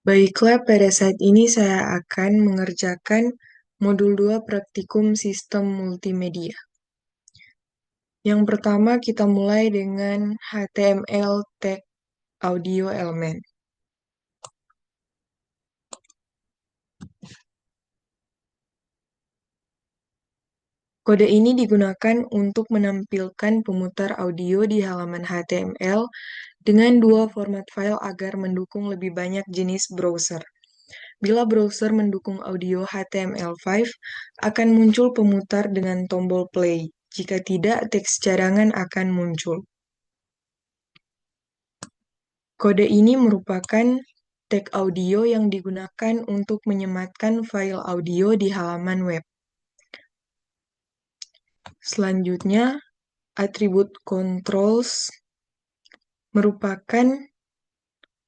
Baiklah, pada saat ini saya akan mengerjakan modul 2 praktikum sistem multimedia. Yang pertama kita mulai dengan HTML Tag Audio Element. Kode ini digunakan untuk menampilkan pemutar audio di halaman HTML dengan dua format file agar mendukung lebih banyak jenis browser. Bila browser mendukung audio HTML5, akan muncul pemutar dengan tombol play. Jika tidak, teks cadangan akan muncul. Kode ini merupakan tag audio yang digunakan untuk menyematkan file audio di halaman web. Selanjutnya, atribut controls merupakan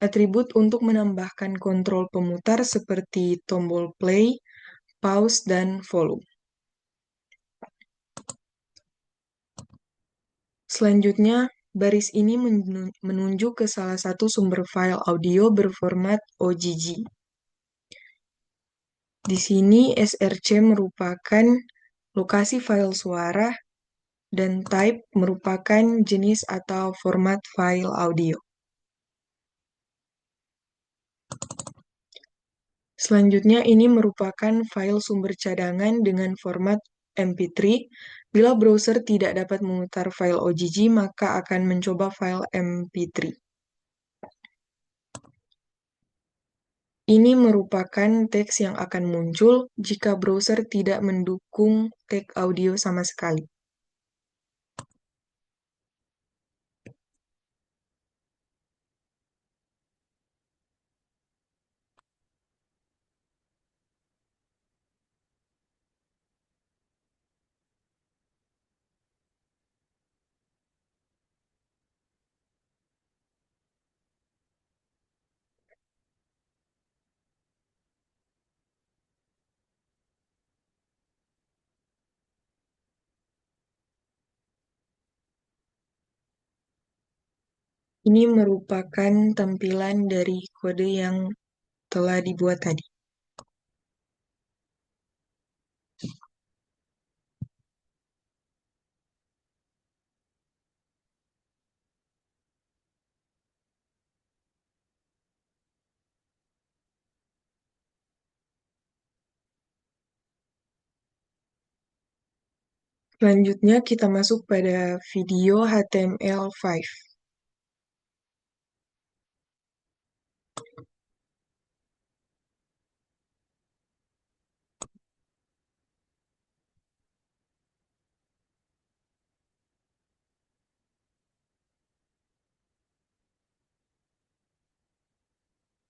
atribut untuk menambahkan kontrol pemutar seperti tombol play, pause, dan volume. Selanjutnya, baris ini menunjuk ke salah satu sumber file audio berformat OGG. Di sini src merupakan lokasi file suara dan type merupakan jenis atau format file audio. Selanjutnya, ini merupakan file sumber cadangan dengan format MP3. Bila browser tidak dapat memutar file OGG, maka akan mencoba file MP3. Ini merupakan teks yang akan muncul jika browser tidak mendukung tag audio sama sekali. Ini merupakan tampilan dari kode yang telah dibuat tadi. Selanjutnya kita masuk pada video HTML5.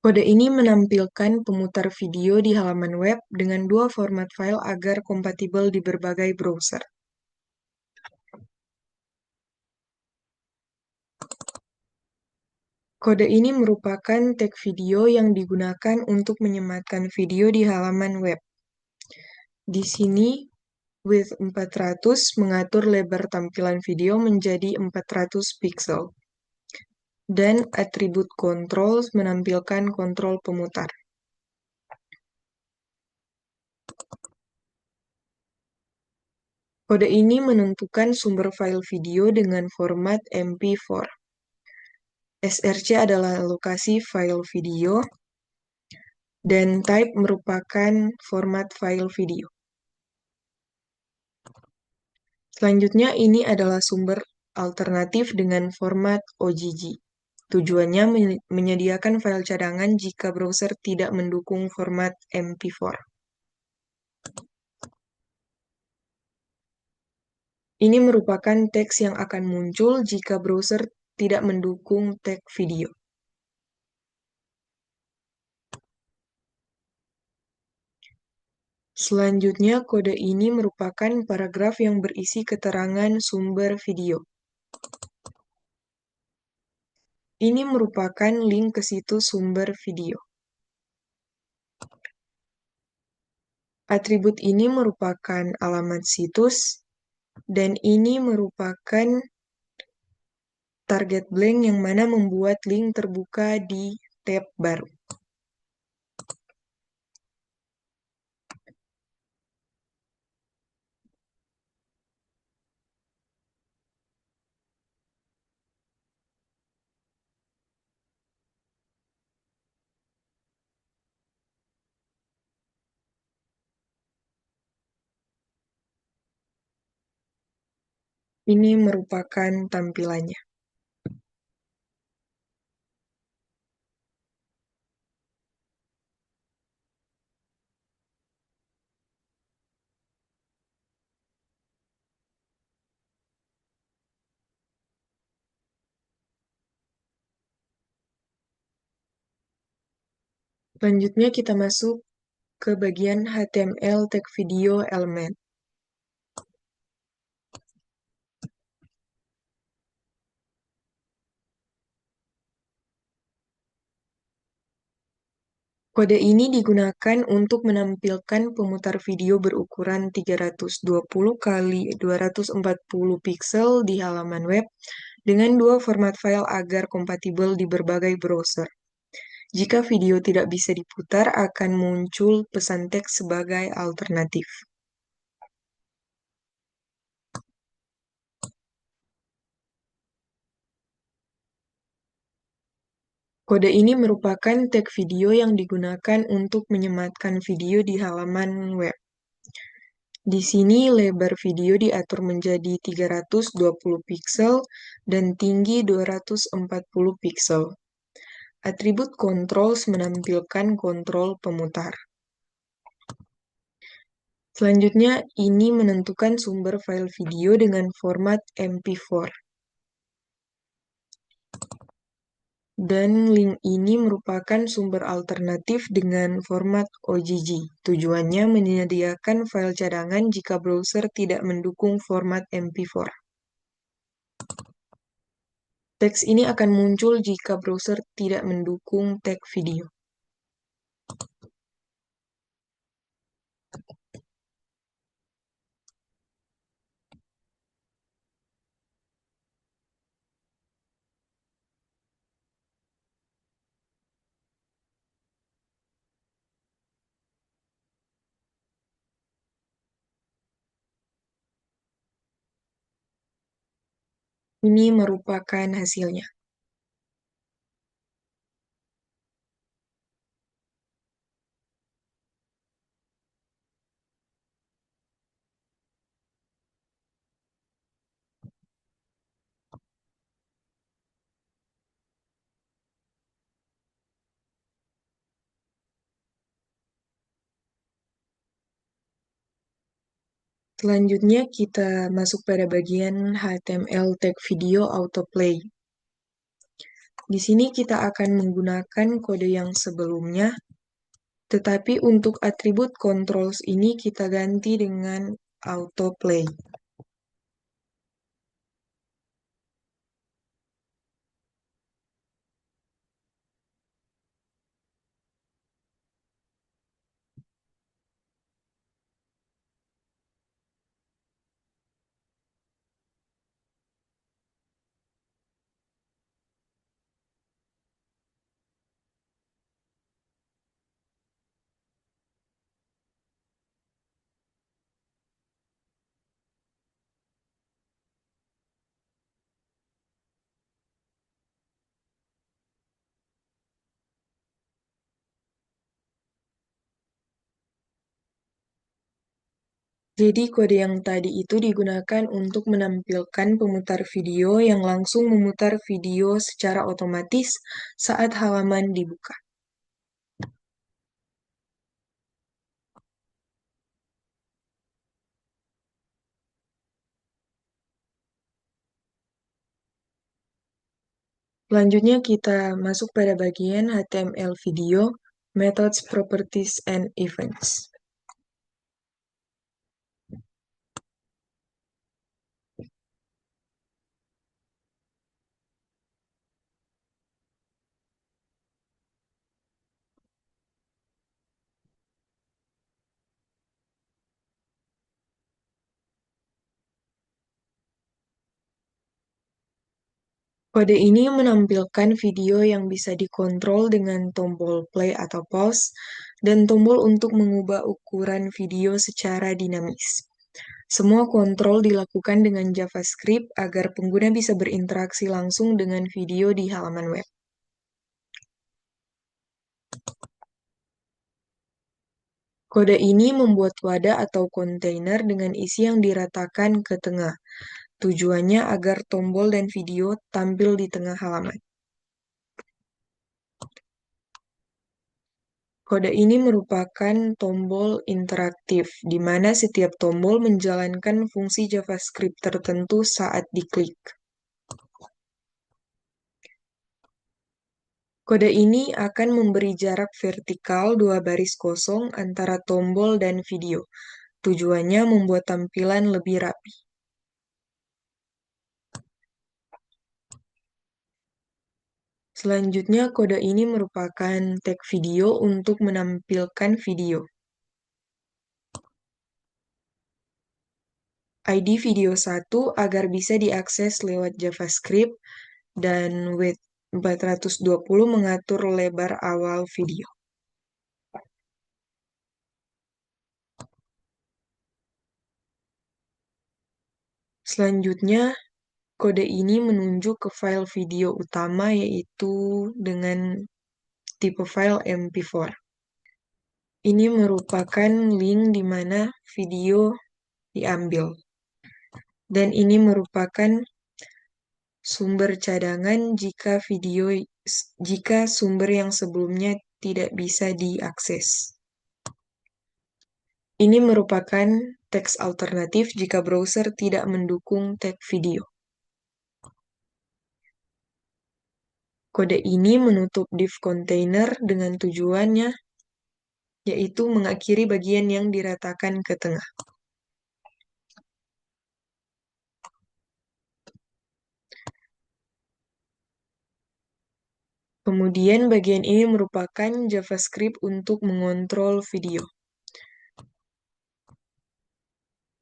Kode ini menampilkan pemutar video di halaman web dengan dua format file agar kompatibel di berbagai browser. Kode ini merupakan tag video yang digunakan untuk menyematkan video di halaman web. Di sini, width 400 mengatur lebar tampilan video menjadi 400 pixel. Dan atribut control menampilkan kontrol pemutar. Kode ini menentukan sumber file video dengan format MP4. src adalah lokasi file video, dan type merupakan format file video. Selanjutnya, ini adalah sumber alternatif dengan format OGG. Tujuannya menyediakan file cadangan jika browser tidak mendukung format MP4. Ini merupakan teks yang akan muncul jika browser tidak mendukung tag video. Selanjutnya, kode ini merupakan paragraf yang berisi keterangan sumber video. Ini merupakan link ke situs sumber video. Atribut ini merupakan alamat situs, dan ini merupakan target blank yang mana membuat link terbuka di tab baru. Ini merupakan tampilannya. Selanjutnya kita masuk ke bagian HTML tag video element. Kode ini digunakan untuk menampilkan pemutar video berukuran 320 kali 240 piksel di halaman web dengan dua format file agar kompatibel di berbagai browser. Jika video tidak bisa diputar, akan muncul pesan teks sebagai alternatif. Kode ini merupakan tag video yang digunakan untuk menyematkan video di halaman web. Di sini lebar video diatur menjadi 320 piksel dan tinggi 240 piksel. Atribut controls menampilkan kontrol pemutar. Selanjutnya, ini menentukan sumber file video dengan format MP4. Dan link ini merupakan sumber alternatif dengan format OGG. Tujuannya menyediakan file cadangan jika browser tidak mendukung format MP4. Teks ini akan muncul jika browser tidak mendukung tag video. Ini merupakan hasilnya. Selanjutnya kita masuk pada bagian HTML tag video autoplay. Di sini kita akan menggunakan kode yang sebelumnya, tetapi untuk atribut controls ini kita ganti dengan autoplay. Jadi kode yang tadi itu digunakan untuk menampilkan pemutar video yang langsung memutar video secara otomatis saat halaman dibuka. Selanjutnya kita masuk pada bagian HTML video, Methods, Properties, and Events. Kode ini menampilkan video yang bisa dikontrol dengan tombol play atau pause dan tombol untuk mengubah ukuran video secara dinamis. Semua kontrol dilakukan dengan JavaScript agar pengguna bisa berinteraksi langsung dengan video di halaman web. Kode ini membuat wadah atau kontainer dengan isi yang diratakan ke tengah. Tujuannya agar tombol dan video tampil di tengah halaman. Kode ini merupakan tombol interaktif, di mana setiap tombol menjalankan fungsi JavaScript tertentu saat diklik. Kode ini akan memberi jarak vertikal 2 baris kosong antara tombol dan video. Tujuannya membuat tampilan lebih rapi. Selanjutnya, kode ini merupakan tag video untuk menampilkan video. ID video 1 agar bisa diakses lewat JavaScript dan width 420 mengatur lebar awal video. Selanjutnya, kode ini menunjuk ke file video utama yaitu dengan tipe file MP4. Ini merupakan link di mana video diambil. Dan ini merupakan sumber cadangan jika sumber yang sebelumnya tidak bisa diakses. Ini merupakan teks alternatif jika browser tidak mendukung tag video. Kode ini menutup div container dengan tujuannya yaitu mengakhiri bagian yang diratakan ke tengah. Kemudian bagian ini merupakan JavaScript untuk mengontrol video,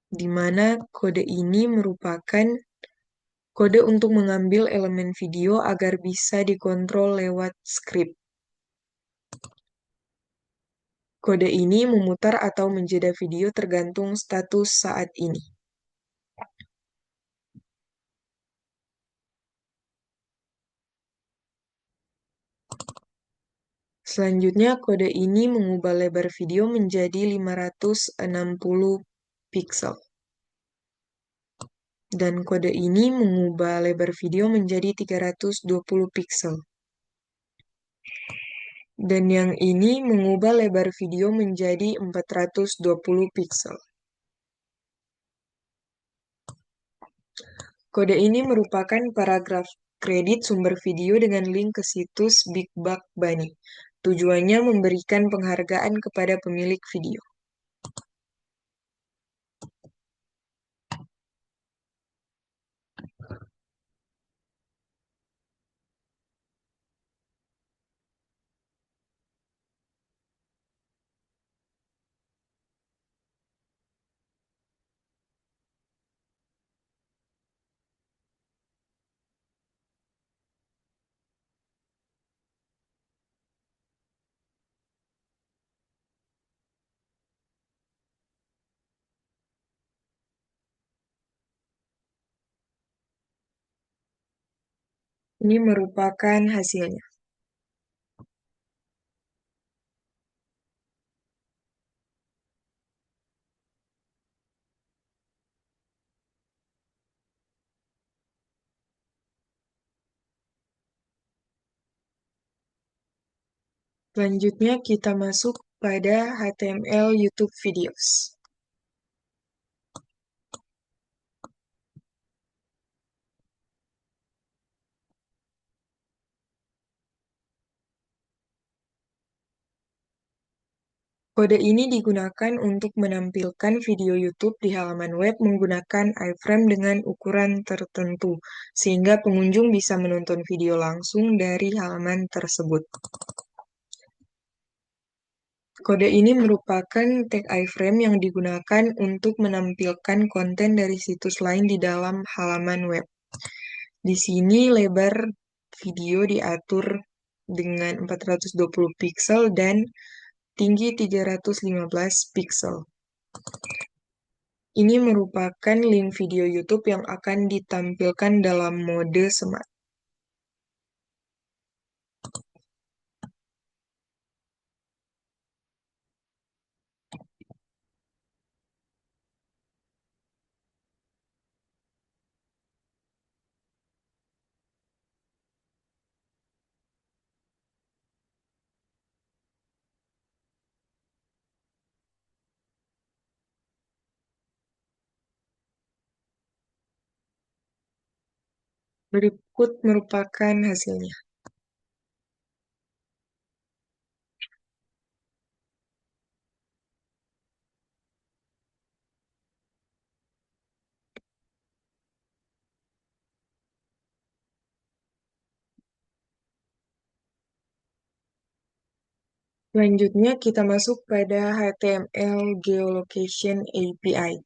di mana kode ini merupakan kode untuk mengambil elemen video agar bisa dikontrol lewat script. Kode ini memutar atau menjeda video tergantung status saat ini. Selanjutnya, kode ini mengubah lebar video menjadi 560 pixel. Dan kode ini mengubah lebar video menjadi 320 pixel. Dan yang ini mengubah lebar video menjadi 420 pixel. Kode ini merupakan paragraf kredit sumber video dengan link ke situs Big Buck Bunny. Tujuannya memberikan penghargaan kepada pemilik video. Ini merupakan hasilnya. Selanjutnya kita masuk pada HTML YouTube Videos. Kode ini digunakan untuk menampilkan video YouTube di halaman web menggunakan iframe dengan ukuran tertentu, sehingga pengunjung bisa menonton video langsung dari halaman tersebut. Kode ini merupakan tag iframe yang digunakan untuk menampilkan konten dari situs lain di dalam halaman web. Di sini lebar video diatur dengan 420 pixel dan tinggi 315 pixel. Ini merupakan link video YouTube yang akan ditampilkan dalam mode smart. Berikut merupakan hasilnya. Selanjutnya kita masuk pada HTML Geolocation API.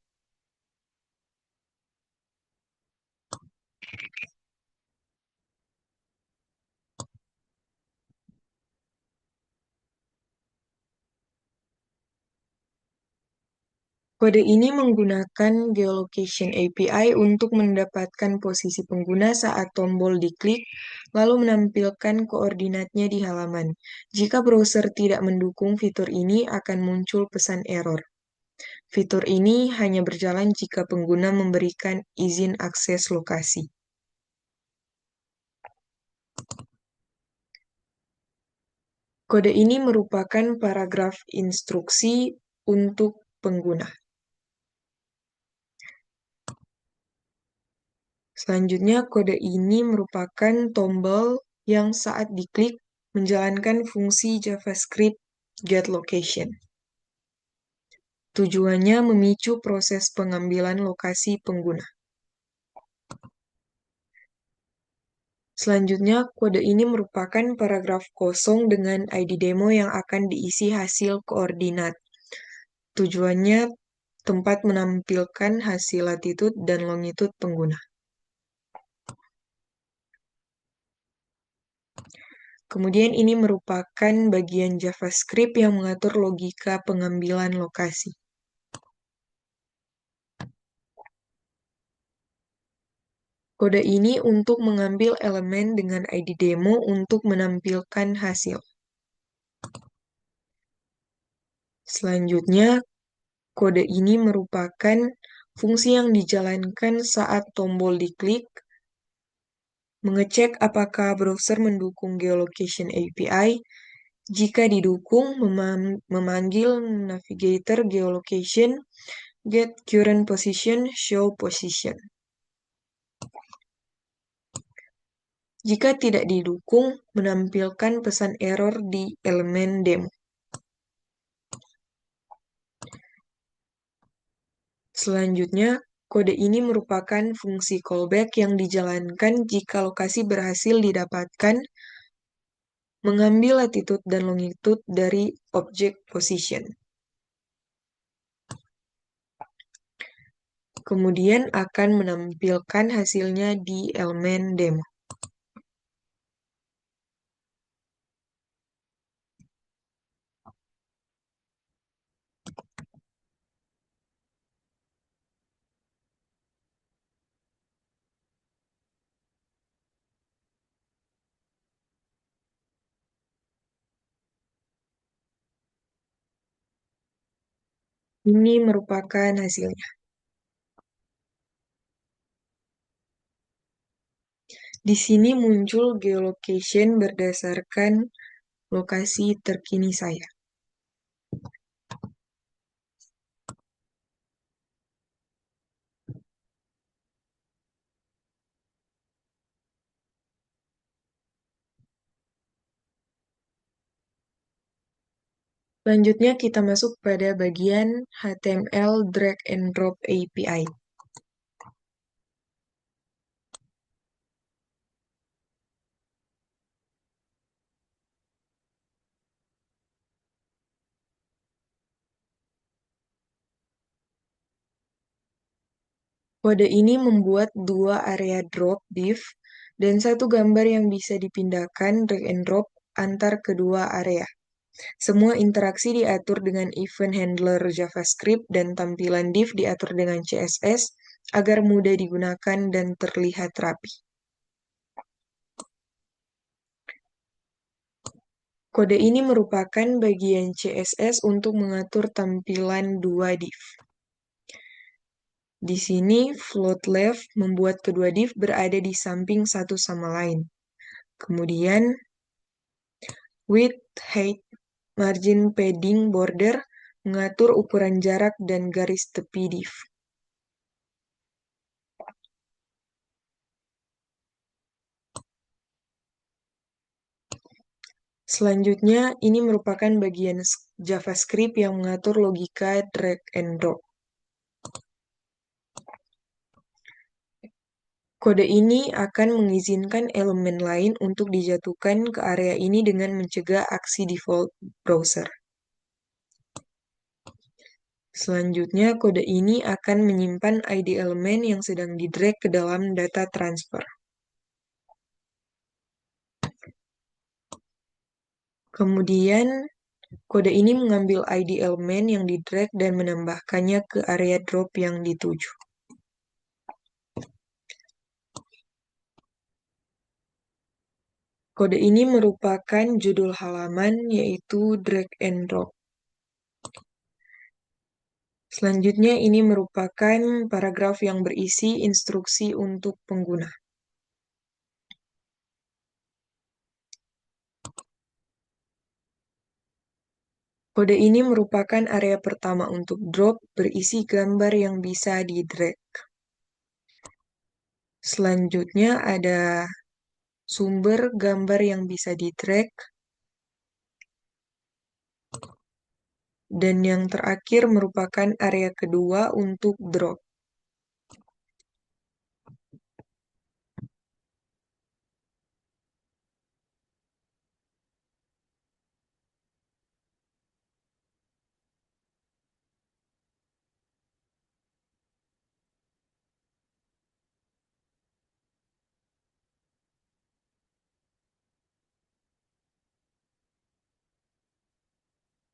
Kode ini menggunakan Geolocation API untuk mendapatkan posisi pengguna saat tombol diklik, lalu menampilkan koordinatnya di halaman. Jika browser tidak mendukung fitur ini, akan muncul pesan error. Fitur ini hanya berjalan jika pengguna memberikan izin akses lokasi. Kode ini merupakan paragraf instruksi untuk pengguna. Selanjutnya, kode ini merupakan tombol yang saat diklik menjalankan fungsi JavaScript getLocation. Tujuannya memicu proses pengambilan lokasi pengguna. Selanjutnya, kode ini merupakan paragraf kosong dengan ID demo yang akan diisi hasil koordinat. Tujuannya tempat menampilkan hasil latitude dan longitude pengguna. Kemudian ini merupakan bagian JavaScript yang mengatur logika pengambilan lokasi. Kode ini untuk mengambil elemen dengan ID demo untuk menampilkan hasil. Selanjutnya, kode ini merupakan fungsi yang dijalankan saat tombol diklik, mengecek apakah browser mendukung Geolocation API. Jika didukung, memanggil navigator geolocation, get current position, show position. Jika tidak didukung, menampilkan pesan error di elemen demo. Selanjutnya, kode ini merupakan fungsi callback yang dijalankan jika lokasi berhasil didapatkan, mengambil latitude dan longitude dari objek position. Kemudian akan menampilkan hasilnya di elemen demo. Ini merupakan hasilnya. Di sini muncul geolocation berdasarkan lokasi terkini saya. Selanjutnya kita masuk pada bagian HTML drag and drop API. Kode ini membuat dua area drop div dan satu gambar yang bisa dipindahkan drag and drop antar kedua area. Semua interaksi diatur dengan event handler JavaScript dan tampilan div diatur dengan CSS agar mudah digunakan dan terlihat rapi. Kode ini merupakan bagian CSS untuk mengatur tampilan dua div. Di sini, float left membuat kedua div berada di samping satu sama lain. Kemudian, width, height, margin, padding, border mengatur ukuran jarak dan garis tepi div. Selanjutnya, ini merupakan bagian JavaScript yang mengatur logika drag and drop. Kode ini akan mengizinkan elemen lain untuk dijatuhkan ke area ini dengan mencegah aksi default browser. Selanjutnya, kode ini akan menyimpan ID elemen yang sedang di-drag ke dalam data transfer. Kemudian, kode ini mengambil ID elemen yang di-drag dan menambahkannya ke area drop yang dituju. Kode ini merupakan judul halaman, yaitu drag and drop. Selanjutnya, ini merupakan paragraf yang berisi instruksi untuk pengguna. Kode ini merupakan area pertama untuk drop berisi gambar yang bisa di-drag. Selanjutnya ada sumber gambar yang bisa di-drag. Dan yang terakhir merupakan area kedua untuk drop.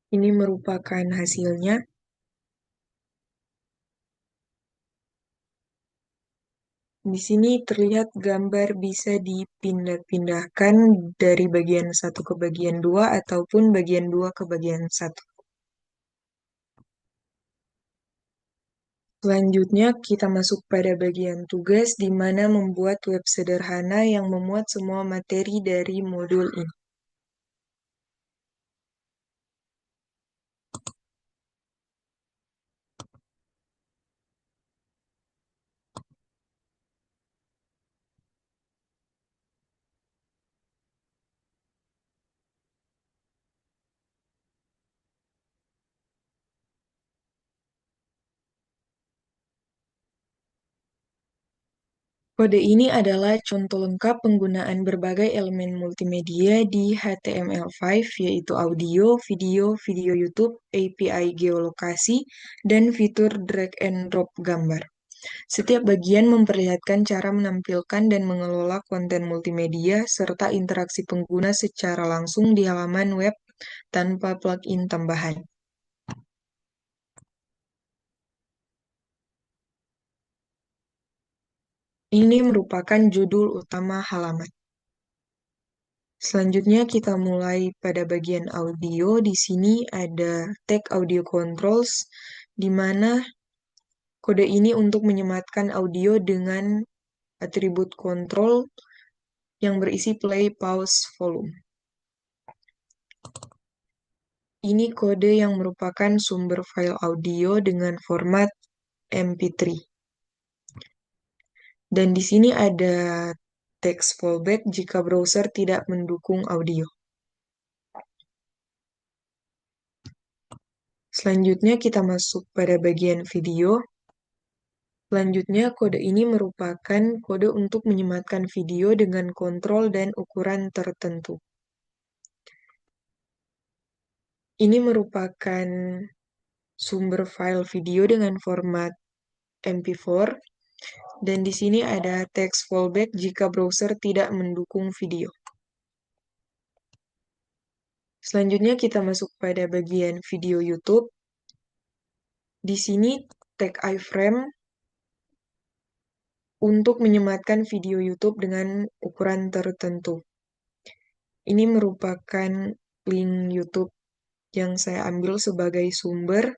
Ini merupakan hasilnya. Di sini terlihat gambar bisa dipindah-pindahkan dari bagian 1 ke bagian 2 ataupun bagian 2 ke bagian 1. Selanjutnya, kita masuk pada bagian tugas di mana membuat web sederhana yang memuat semua materi dari modul ini. Kode ini adalah contoh lengkap penggunaan berbagai elemen multimedia di HTML5, yaitu audio, video YouTube, API geolokasi, dan fitur drag and drop gambar. Setiap bagian memperlihatkan cara menampilkan dan mengelola konten multimedia serta interaksi pengguna secara langsung di halaman web tanpa plugin tambahan. Ini merupakan judul utama halaman. Selanjutnya kita mulai pada bagian audio. Di sini ada tag audio controls, di mana kode ini untuk menyematkan audio dengan atribut kontrol yang berisi play, pause, volume. Ini kode yang merupakan sumber file audio dengan format MP3. Dan di sini ada text fallback jika browser tidak mendukung audio. Selanjutnya kita masuk pada bagian video. Selanjutnya, kode ini merupakan kode untuk menyematkan video dengan kontrol dan ukuran tertentu. Ini merupakan sumber file video dengan format MP4, dan di sini ada text fallback jika browser tidak mendukung video. Selanjutnya kita masuk pada bagian video YouTube. Di sini tag iframe untuk menyematkan video YouTube dengan ukuran tertentu. Ini merupakan link YouTube yang saya ambil sebagai sumber.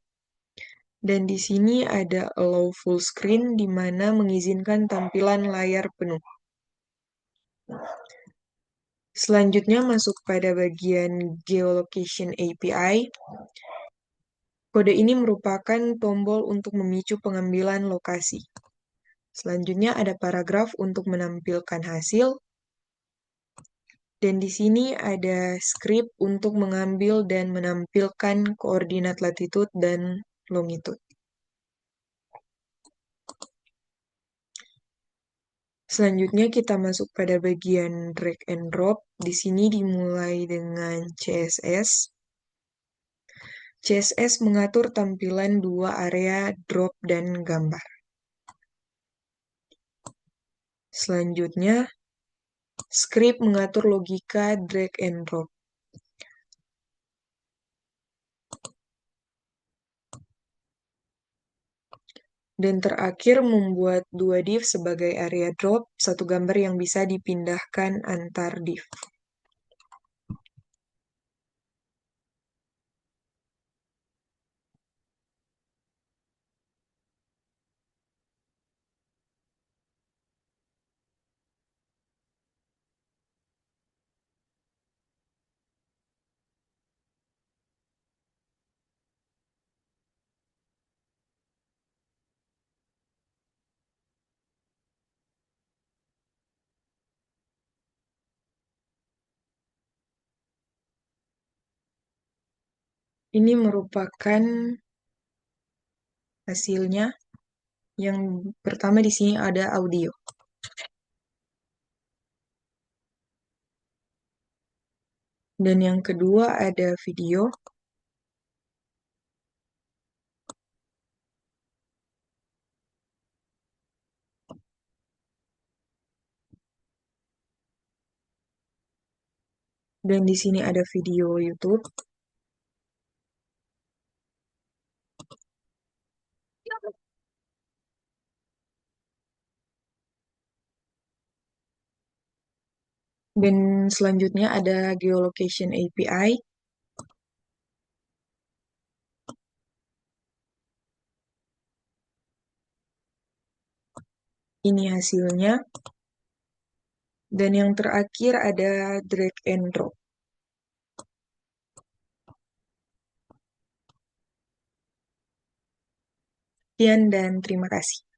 Dan di sini ada allow full screen, di mana mengizinkan tampilan layar penuh. Selanjutnya masuk pada bagian geolocation API. Kode ini merupakan tombol untuk memicu pengambilan lokasi. Selanjutnya ada paragraf untuk menampilkan hasil. Dan di sini ada script untuk mengambil dan menampilkan koordinat latitude dan longitude. Selanjutnya kita masuk pada bagian drag and drop. Di sini dimulai dengan CSS. CSS mengatur tampilan dua area drop dan gambar. Selanjutnya, script mengatur logika drag and drop. Dan terakhir membuat dua div sebagai area drop, satu gambar yang bisa dipindahkan antar div. Ini merupakan hasilnya. Yang pertama di sini ada audio. Dan yang kedua ada video. Dan di sini ada video YouTube. Dan selanjutnya ada geolocation API. Ini hasilnya. Dan yang terakhir ada drag and drop. Sekian dan terima kasih.